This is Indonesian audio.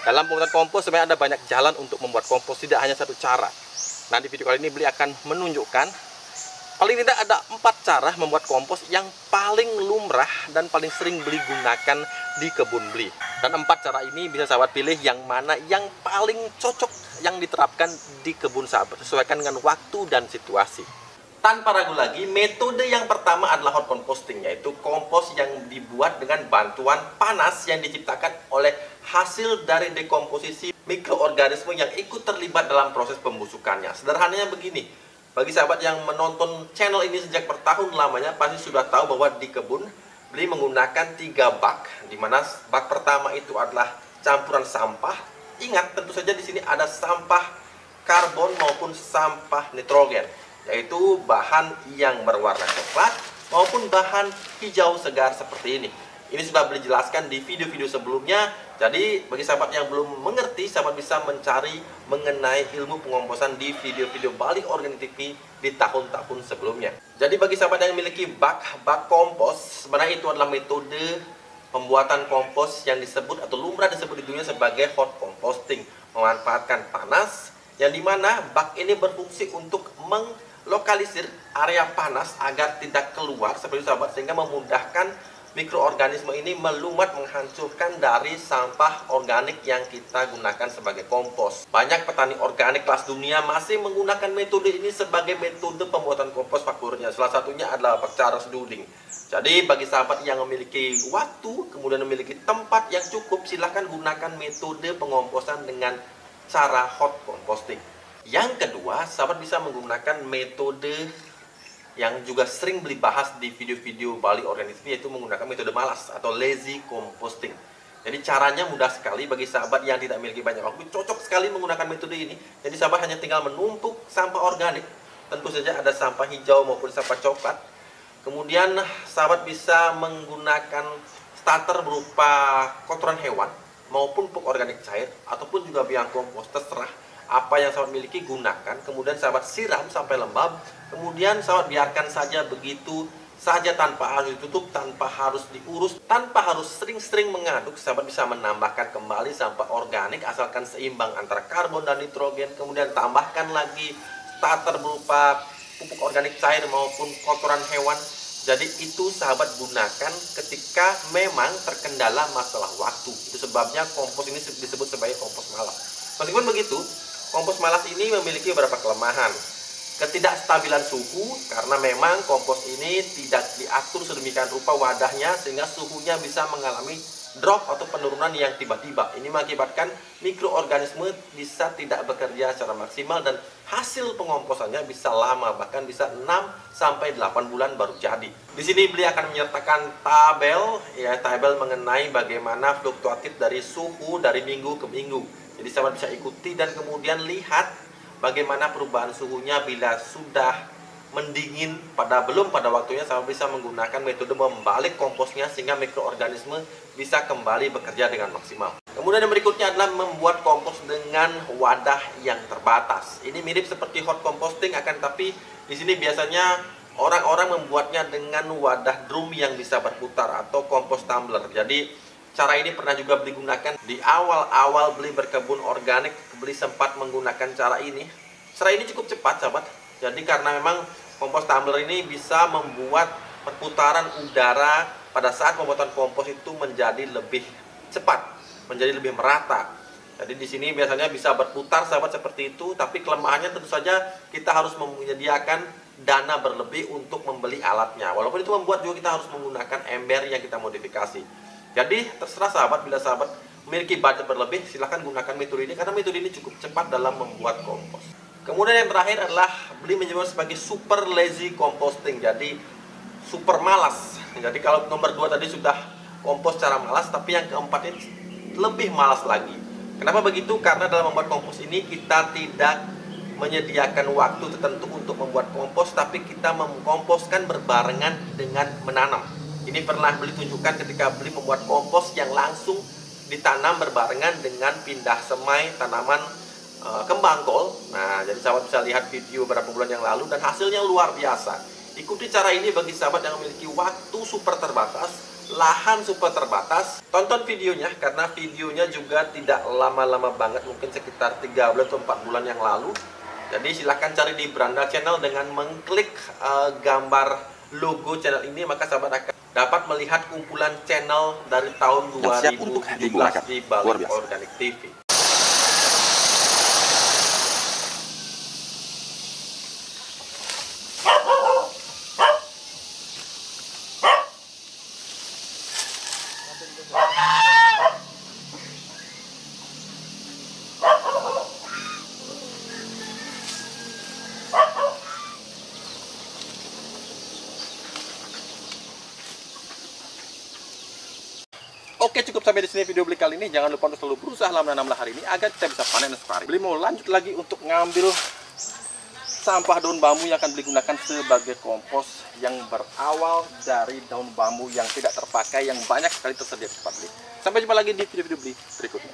Dalam pembuatan kompos sebenarnya ada banyak jalan untuk membuat kompos, tidak hanya satu cara. Nah, di video kali ini Beli akan menunjukkan paling tidak ada 4 cara membuat kompos yang paling lumrah dan paling sering Beli gunakan di kebun Beli. Dan 4 cara ini bisa sahabat pilih yang mana yang paling cocok yang diterapkan di kebun sahabat, sesuaikan dengan waktu dan situasi. Tanpa ragu lagi, metode yang pertama adalah hot composting, yaitu kompos yang dibuat dengan bantuan panas yang diciptakan oleh hasil dari dekomposisi mikroorganisme yang ikut terlibat dalam proses pembusukannya. Sederhananya begini, bagi sahabat yang menonton channel ini sejak bertahun lamanya pasti sudah tahu bahwa di kebun Beli menggunakan 3 bak, di mana bak pertama itu adalah campuran sampah. Ingat, tentu saja di sini ada sampah karbon maupun sampah nitrogen, yaitu bahan yang berwarna coklat maupun bahan hijau segar seperti ini. Ini sudah Beli jelaskan di video-video sebelumnya. Jadi bagi sahabat yang belum mengerti, sahabat bisa mencari mengenai ilmu pengomposan di video-video Bali Organik TV di tahun-tahun sebelumnya. Jadi bagi sahabat yang memiliki bak kompos, sebenarnya itu adalah metode pembuatan kompos yang disebut atau lumrah disebut di dunia sebagai hot composting, memanfaatkan panas, yang dimana bak ini berfungsi untuk lokalisir area panas agar tidak keluar seperti itu sahabat, sehingga memudahkan mikroorganisme ini melumat menghancurkan dari sampah organik yang kita gunakan sebagai kompos. Banyak petani organik kelas dunia masih menggunakan metode ini sebagai metode pembuatan kompos favoritnya. Salah satunya adalah Pak Charles Duhigg. Jadi bagi sahabat yang memiliki waktu kemudian memiliki tempat yang cukup, silahkan gunakan metode pengomposan dengan cara hot composting. Yang kedua, sahabat bisa menggunakan metode yang juga sering Beli bahas di video-video Bali Organik TV, yaitu menggunakan metode malas atau lazy composting. Jadi caranya mudah sekali bagi sahabat yang tidak memiliki banyak waktu, cocok sekali menggunakan metode ini. Jadi sahabat hanya tinggal menumpuk sampah organik, tentu saja ada sampah hijau maupun sampah coklat. Kemudian sahabat bisa menggunakan starter berupa kotoran hewan maupun pupuk organik cair ataupun juga biang kompos, terserah apa yang sahabat miliki gunakan. Kemudian sahabat siram sampai lembab, kemudian sahabat biarkan saja begitu saja tanpa harus ditutup, tanpa harus diurus, tanpa harus sering-sering mengaduk. Sahabat bisa menambahkan kembali sampah organik asalkan seimbang antara karbon dan nitrogen. Kemudian tambahkan lagi starter berupa pupuk organik cair maupun kotoran hewan. Jadi itu sahabat gunakan ketika memang terkendala masalah waktu. Itu sebabnya kompos ini disebut sebagai kompos malas. Meskipun begitu, kompos malas ini memiliki beberapa kelemahan. Ketidakstabilan suhu, karena memang kompos ini tidak diatur sedemikian rupa wadahnya sehingga suhunya bisa mengalami drop atau penurunan yang tiba-tiba. Ini mengakibatkan mikroorganisme bisa tidak bekerja secara maksimal dan hasil pengomposannya bisa lama, bahkan bisa 6-8 bulan baru jadi. Di sini Beli akan menyertakan tabel mengenai bagaimana fluktuatif dari suhu dari minggu ke minggu. Jadi sahabat bisa ikuti dan kemudian lihat bagaimana perubahan suhunya. Bila sudah mendingin belum pada waktunya, sahabat bisa menggunakan metode membalik komposnya sehingga mikroorganisme bisa kembali bekerja dengan maksimal. Kemudian yang berikutnya adalah membuat kompos dengan wadah yang terbatas. Ini mirip seperti hot composting, akan tapi di sini biasanya orang-orang membuatnya dengan wadah drum yang bisa berputar atau kompos tumbler. Jadi cara ini pernah juga Beli gunakan di awal-awal Beli berkebun organik. Beli sempat menggunakan cara ini. Cara ini cukup cepat sahabat. Jadi karena memang kompos tumbler ini bisa membuat perputaran udara pada saat pembuatan kompos itu menjadi lebih cepat, menjadi lebih merata. Jadi di sini biasanya bisa berputar sahabat seperti itu, tapi kelemahannya tentu saja kita harus menyediakan dana berlebih untuk membeli alatnya. Walaupun itu membuat juga kita harus menggunakan ember yang kita modifikasi. Jadi terserah sahabat, bila sahabat memiliki budget berlebih, silahkan gunakan metode ini karena metode ini cukup cepat dalam membuat kompos. Kemudian yang terakhir adalah Beli menyebut sebagai super lazy composting, jadi super malas. Jadi kalau nomor 2 tadi sudah kompos secara malas, tapi yang keempat ini lebih malas lagi. Kenapa begitu? Karena dalam membuat kompos ini kita tidak menyediakan waktu tertentu untuk membuat kompos, tapi kita mengkomposkan berbarengan dengan menanam. Ini pernah Beli tunjukkan ketika Beli membuat kompos yang langsung ditanam berbarengan dengan pindah semai tanaman kembang kol. Nah, jadi sahabat bisa lihat video beberapa bulan yang lalu dan hasilnya luar biasa. Ikuti cara ini bagi sahabat yang memiliki waktu super terbatas, lahan super terbatas, tonton videonya karena videonya juga tidak lama-lama banget, mungkin sekitar 3 bulan atau 4 bulan yang lalu. Jadi silahkan cari di Branda Channel dengan mengklik gambar logo channel ini, maka sahabat akan dapat melihat kumpulan channel dari tahun 2017 di Bali Organic TV. Oke, cukup sampai di sini video beli kali ini. Jangan lupa untuk selalu berusaha menanam hari ini agar kita bisa panen esok hari. Beli mau lanjut lagi untuk ngambil sampah daun bambu yang akan Beli gunakan sebagai kompos yang berawal dari daun bambu yang tidak terpakai yang banyak sekali tersedia di tempat Beli. Sampai jumpa lagi di video-video Beli berikutnya.